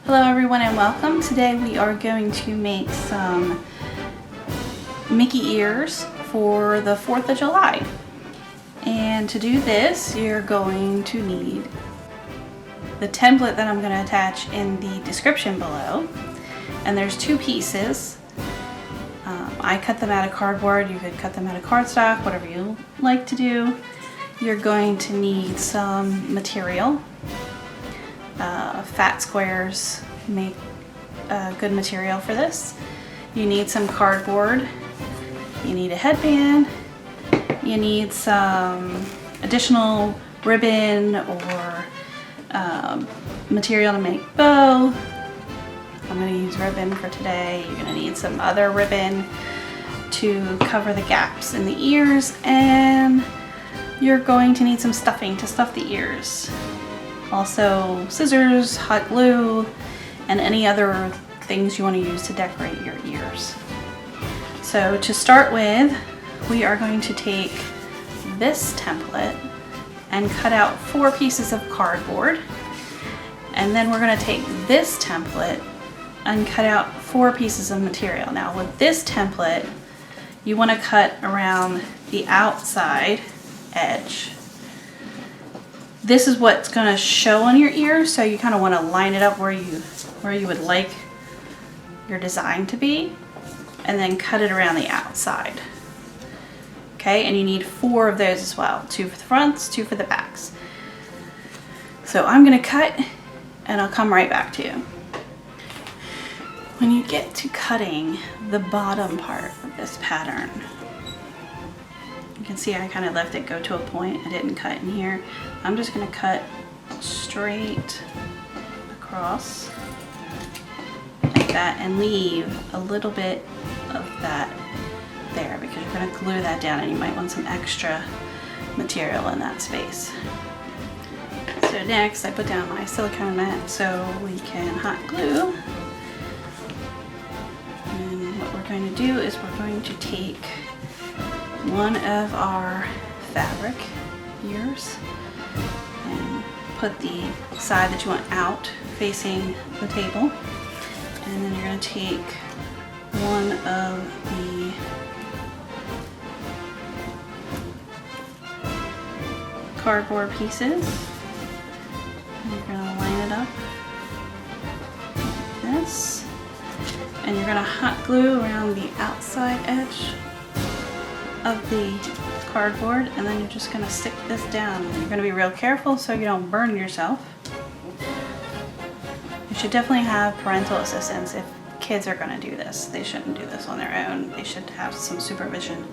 Hello everyone and welcome. Today we are going to make some Mickey ears for the 4th of July. And to do this, you're going to need the template that I'm going to attach in the description below. And there's 2 pieces. I cut them out of cardboard. You could cut them out of cardstock, whatever you like to do. You're going to need some material. Fat squares make good material for this. You need some cardboard. You need a headband. You need some additional ribbon or material to make bow. I'm going to use ribbon for today. You're going to need some other ribbon to cover the gaps in the ears, and you're going to need some stuffing to stuff the ears. Also scissors, hot glue, and any other things you want to use to decorate your ears. So to start with, we are going to take this template and cut out 4 pieces of cardboard. And then we're going to take this template and cut out 4 pieces of material. Now with this template, you want to cut around the outside edge. This is what's going to show on your ear, so you kind of want to line it up where you would like your design to be, and then cut it around the outside. Okay, and you need 4 of those as well. 2 for the fronts, 2 for the backs. So I'm going to cut, and I'll come right back to you. When you get to cutting the bottom part of this pattern, you can see I kind of left it go to a point. I didn't cut in here. I'm just going to cut straight across like that and leave a little bit of that there because you're going to glue that down and you might want some extra material in that space. So next I put down my silicone mat so we can hot glue. And what we're going to do is we're going to take one of our fabric ears and put the side that you want out facing the table, and then you're going to take one of the cardboard pieces and you're going to line it up like this, and you're going to hot glue around the outside edge of the cardboard, and then you're just going to stick this down. You're going to be real careful so you don't burn yourself. You should definitely have parental assistance if kids are going to do this. They shouldn't do this on their own. They should have some supervision.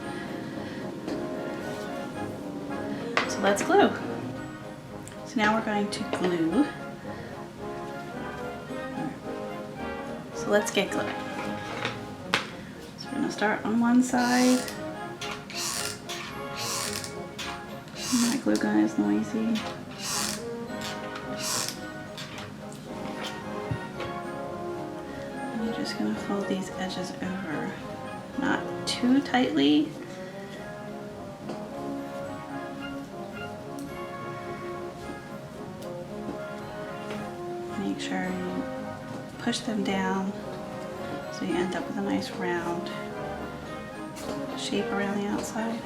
So let's glue. So now we're going to glue. So let's get glue. So we're going to start on one side. My glue gun is noisy. I'm just going to fold these edges over, not too tightly. Make sure you push them down so you end up with a nice round shape around the outside.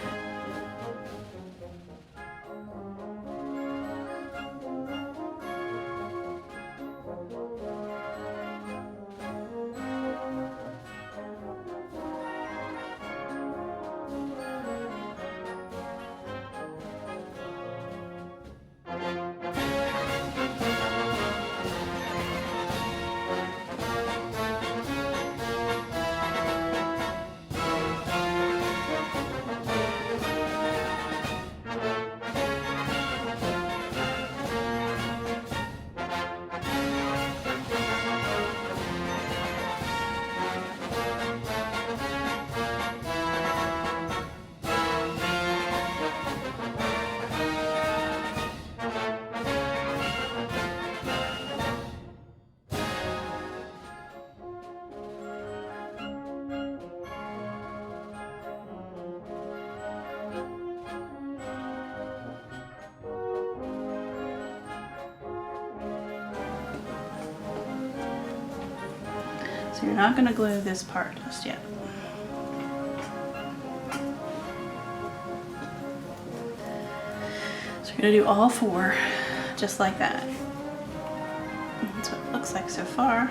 So you're not going to glue this part just yet. So you're going to do all 4 just like that. That's what it looks like so far.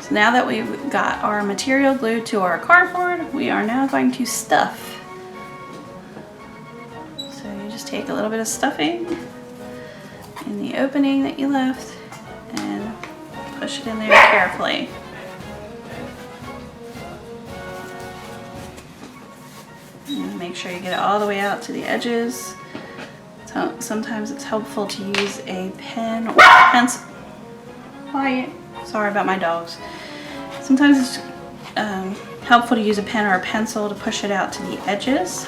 So now that we've got our material glued to our cardboard, we are now going to stuff. So you just take a little bit of stuffing in the opening that you left and push it in there carefully. And make sure you get it all the way out to the edges. So sometimes it's helpful to use a pen or a pencil. Quiet. Sorry about my dogs. Sometimes it's helpful to use a pen or a pencil to push it out to the edges.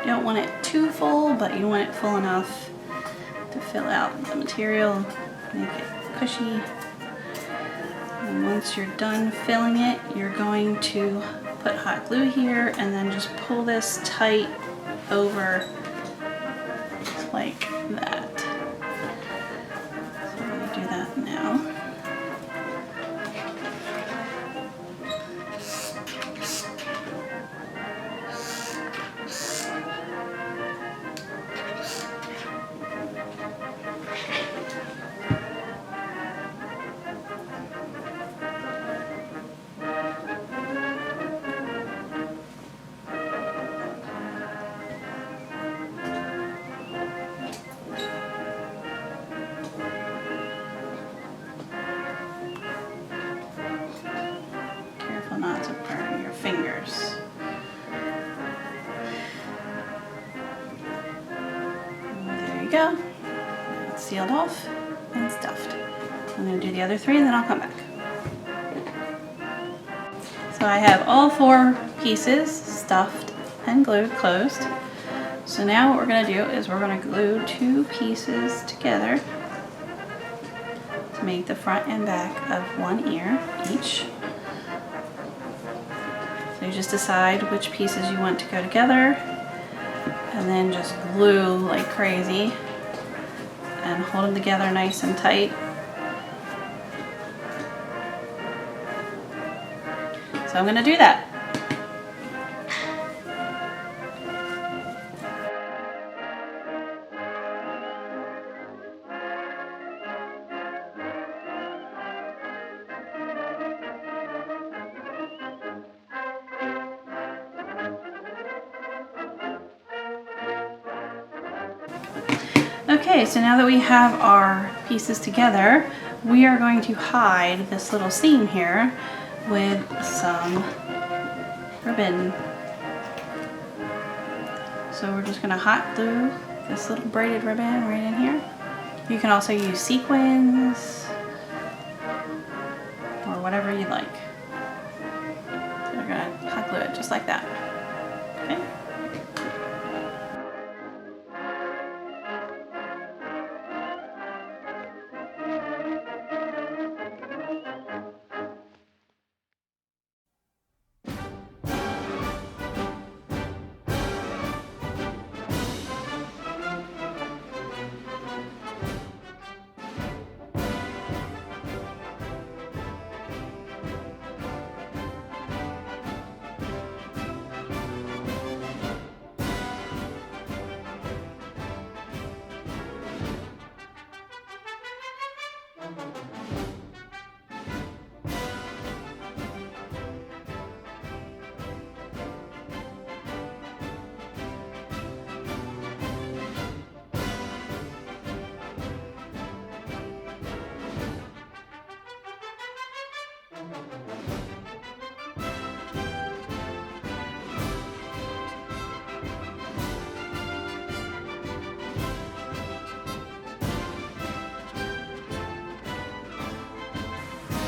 You don't want it too full, but you want it full enough to fill out the material, make it cushy. And once you're done filling it, you're going to put hot glue here and then just pull this tight over like that. So I'm going to do that now. Not to burn your fingers. There you go. It's sealed off and stuffed. I'm going to do the other 3 and then I'll come back. So I have all 4 pieces stuffed and glued closed. So now what we're going to do is we're going to glue 2 pieces together to make the front and back of 1 ear each. So you just decide which pieces you want to go together and then just glue like crazy and hold them together nice and tight. So I'm going to do that. Okay, so now that we have our pieces together, we are going to hide this little seam here with some ribbon. So we're just going to hot glue this little braided ribbon right in here. You can also use sequins or whatever you like. So we're going to hot glue it just like that. Okay.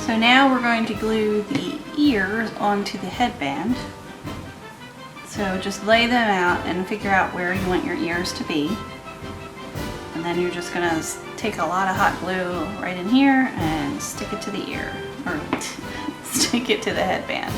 So now we're going to glue the ears onto the headband. So just lay them out and figure out where you want your ears to be. And then you're just gonna take a lot of hot glue right in here and stick it to the ear, or stick it to the headband.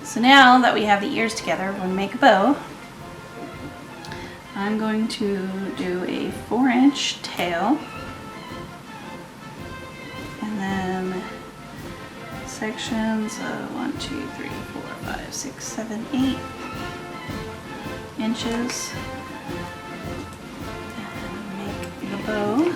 So now that we have the ears together, we're going to make a bow. I'm going to do a 4-inch tail, and then sections of 1, 2, 3, 4, 5, 6, 7, 8 inches, and make the bow.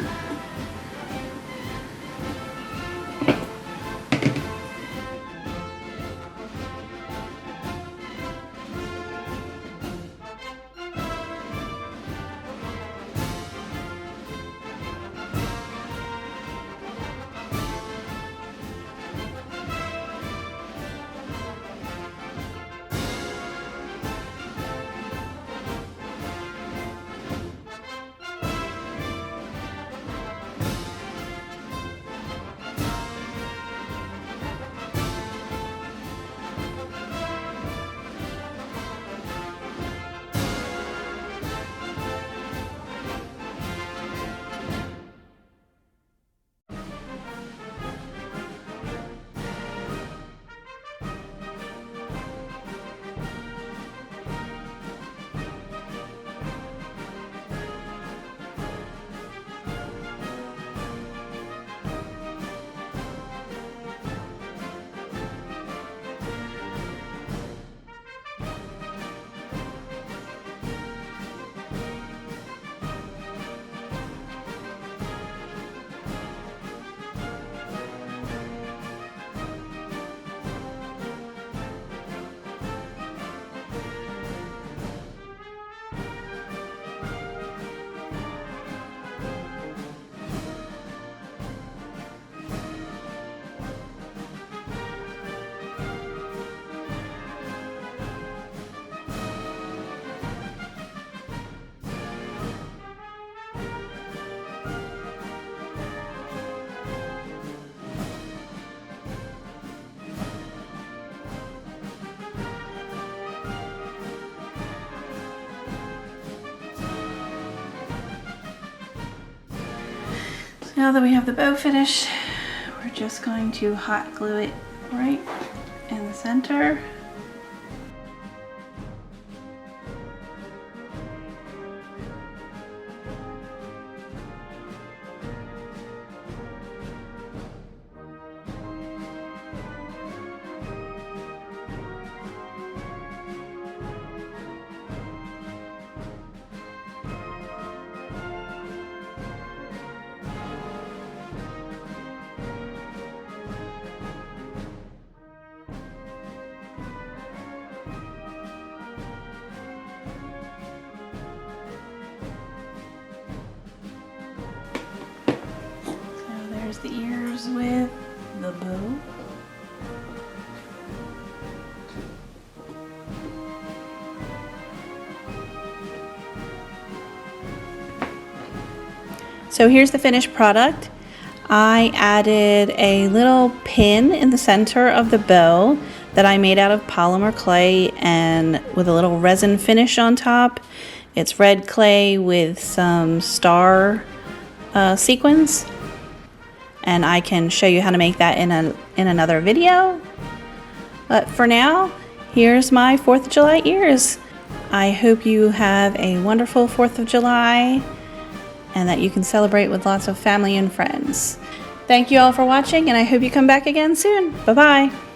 Now that we have the bow finished, we're just going to hot glue it right in the center. There's the ears with the bow. So here's the finished product. I added a little pin in the center of the bow that I made out of polymer clay and with a little resin finish on top. It's red clay with some star sequins. And I can show you how to make that in another video. But for now, here's my 4th of July ears. I hope you have a wonderful 4th of July and that you can celebrate with lots of family and friends. Thank you all for watching, and I hope you come back again soon. Bye-bye.